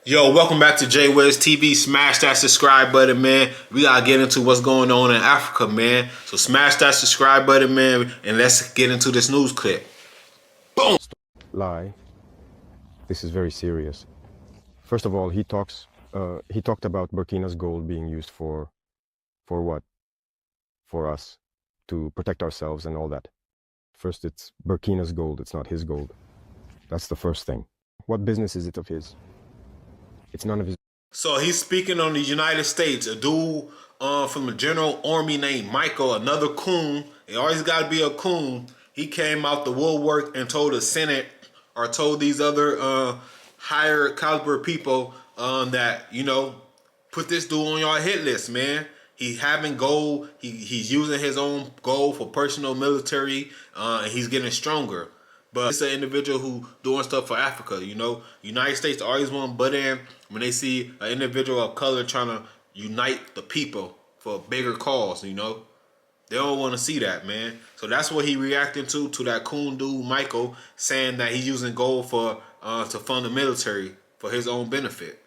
Yo, welcome back to J Wiz TV. Smash that subscribe button, man. We gotta get into what's going on in Africa, man. So smash that subscribe button, man, and let's get into this news clip. Boom. Lie. This is very serious. First of all, he talked about Burkina's gold being used for what? For us to protect ourselves and all that. First, it's Burkina's gold. It's not his gold. That's the first thing. What business is it of his? It's none of his. So he's speaking on the United States. A dude from the General Army named Michael, another coon. It always got to be a coon. He came out the woodwork and told the Senate or told these other higher caliber people that, put this dude on your hit list, man. He's having gold. He's using his own gold for personal military, and he's getting stronger. But it's an individual who doing stuff for Africa, United States always want to butt in when they see an individual of color trying to unite the people for a bigger cause, They don't want to see that, man. So that's what he reacting to that coon dude, Michael, saying that he's using gold for to fund the military for his own benefit.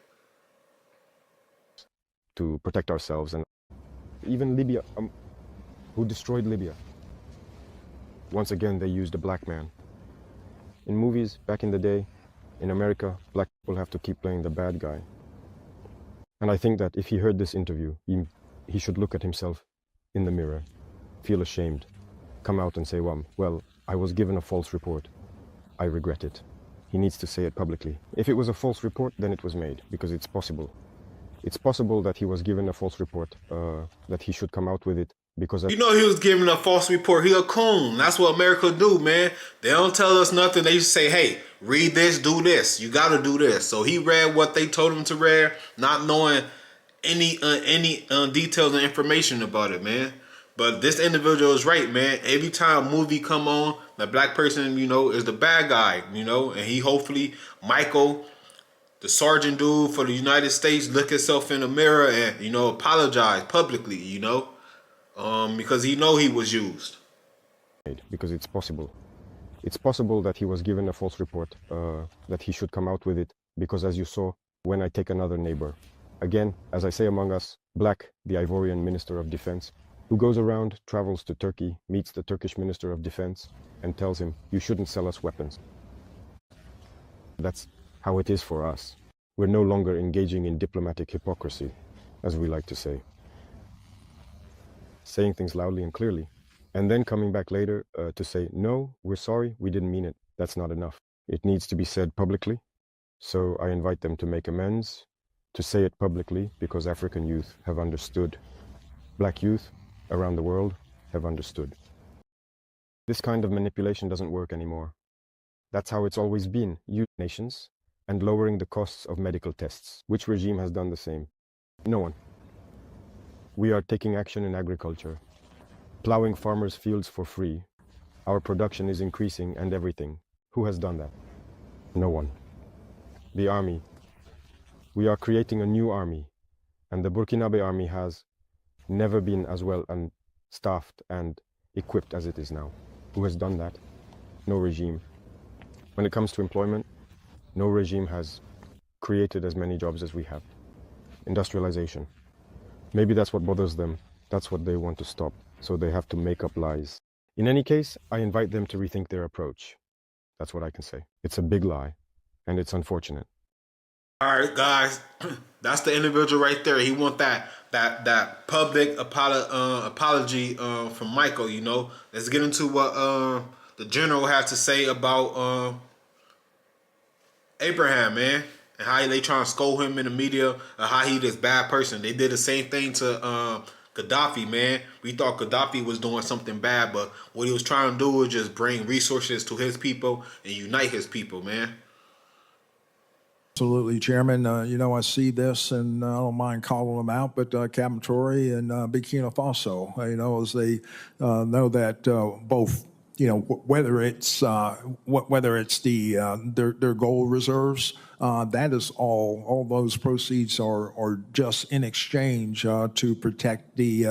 To protect ourselves, and even Libya, who destroyed Libya. Once again, they used a black man. In movies, back in the day, in America, black people have to keep playing the bad guy. And I think that if he heard this interview, he should look at himself in the mirror, feel ashamed, come out and say, well, I was given a false report. I regret it. He needs to say it publicly. If it was a false report, then it was made, because it's possible. It's possible that he was given a false report, that he should come out with it. Because he was giving a false report. He a coon. That's what America do, man. They don't tell us nothing. They just say, hey, read this, do this. You got to do this. So he read what they told him to read, not knowing any details and information about it, man. But this individual is right, man. Every time a movie come on, the black person, is the bad guy, and he hopefully, Michael, the sergeant dude for the United States, look himself in the mirror and, apologize publicly, because he was used. Because it's possible. It's possible that he was given a false report, that he should come out with it, because as you saw, when I take another neighbor, again, as I say among us, Black, the Ivorian Minister of Defense, who goes around, travels to Turkey, meets the Turkish Minister of Defense, and tells him, you shouldn't sell us weapons. That's how it is for us. We're no longer engaging in diplomatic hypocrisy, as we like to say. Saying things loudly and clearly, and then coming back later to say, no, we're sorry, we didn't mean it. That's not enough. It needs to be said publicly. So I invite them to make amends, to say it publicly, because African youth have understood. Black youth around the world have understood. This kind of manipulation doesn't work anymore. That's how it's always been. Nations and lowering the costs of medical tests. Which regime has done the same? No one. We are taking action in agriculture, plowing farmers' fields for free. Our production is increasing and everything. Who has done that? No one. The army. We are creating a new army, and the Burkinabe army has never been as well and staffed and equipped as it is now. Who has done that? No regime. When it comes to employment, no regime has created as many jobs as we have. Industrialization. Maybe that's what bothers them. That's what they want to stop. So they have to make up lies. In any case, I invite them to rethink their approach. That's what I can say. It's a big lie, and it's unfortunate. All right, guys, that's the individual right there. He want that public apology from Michael. Let's get into what the general has to say about Ibrahim, man, and how they trying to scold him in the media, and how he this bad person. They did the same thing to Gaddafi, man. We thought Gaddafi was doing something bad, but what he was trying to do was just bring resources to his people and unite his people, man. Absolutely, Chairman. I see this, and I don't mind calling them out, but Captain Traore and Burkina Faso, as they know that both, whether it's the their gold reserves that is all those proceeds are just in exchange to protect the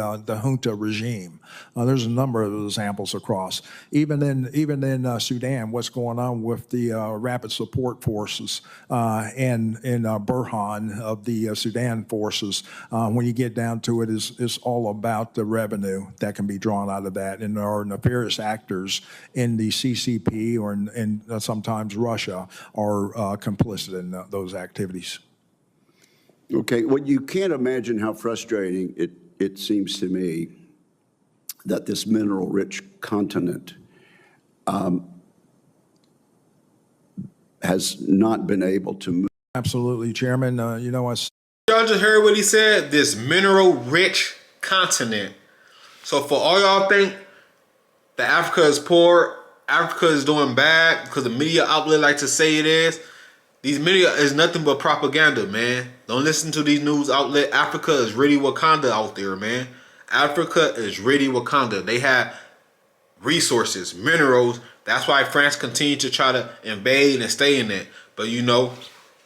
junta regime. There's a number of examples across. Even in Sudan, what's going on with the rapid support forces and Burhan of the Sudan forces, when you get down to it, is all about the revenue that can be drawn out of that. And there are nefarious actors in the CCP or in sometimes Russia are complicit in those activities. Okay, well, you can't imagine how frustrating it seems to me that this mineral-rich continent has not been able to move. Absolutely, Chairman. Y'all just heard what he said. This mineral-rich continent. So for all y'all think that Africa is poor, Africa is doing bad because the media outlet like to say it is. These media is nothing but propaganda, man. Don't listen to these news outlets. Africa is really Wakanda out there, man. Africa is really Wakanda. They have resources, minerals. That's why France continued to try to invade and stay in it. But you know,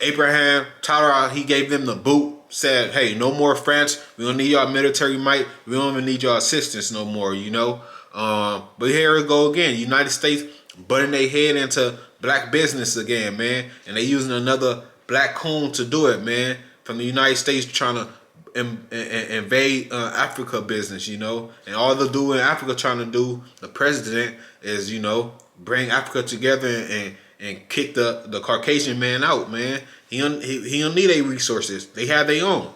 Ibrahim, Traore, he gave them the boot. Said, hey, no more France. We don't need y'all military might. We don't even need y'all assistance no more, you know. But here we go again. United States butting their head into black business again, man. And they using another black coon to do it, man. From the United States trying to invade Africa business, you know. And all the dude in Africa trying to do, the president, is, you know, bring Africa together and kick the Caucasian man out, man. He don't need their resources. They have their own.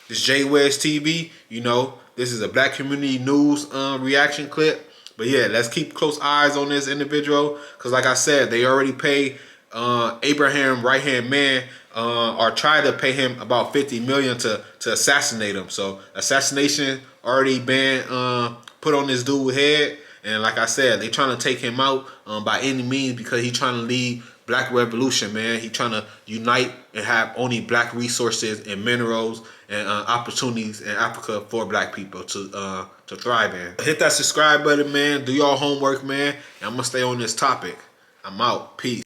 This J-West TV, you know, this is a black community news reaction clip. But yeah, let's keep close eyes on this individual. Because like I said, they already paid Abraham right-hand man or tried to pay him about $50 million to assassinate him. So assassination already been put on this dude's head. And like I said, they trying to take him out by any means because he's trying to lead black revolution, man. He's trying to unite and have only black resources and minerals and opportunities in Africa for black people to thrive in. Hit that subscribe button, man. Do your homework, man. And I'm going to stay on this topic. I'm out. Peace.